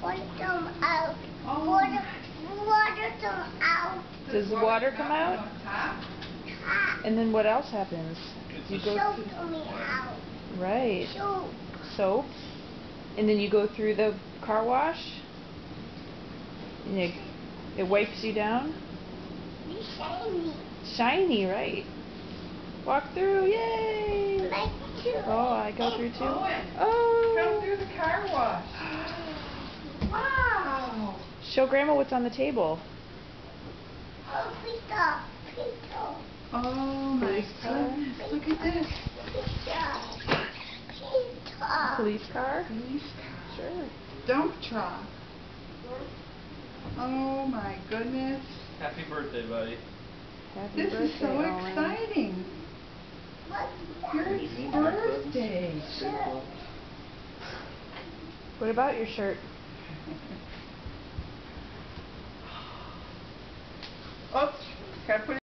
Water come out. Oh. Water come out. Does the water come out? And then what else happens? You go Soap coming out. Right. Soap. Soap. And then you go through the car wash. And it wipes you down. It's shiny. Shiny, right. Walk through, yay! Like too. Oh, I go through too? Oh. Come through the car wash. Wow. Show Grandma what's on the table. Oh, pizza. Pizza. Oh my goodness. Look at this. Pizza. Pizza. Police car? Police car. Sure. Dump truck. Oh my goodness. Happy birthday, buddy. Happy This birthday, is so Owen. exciting. Your birthday. What about your shirt? Oops. Gotta put it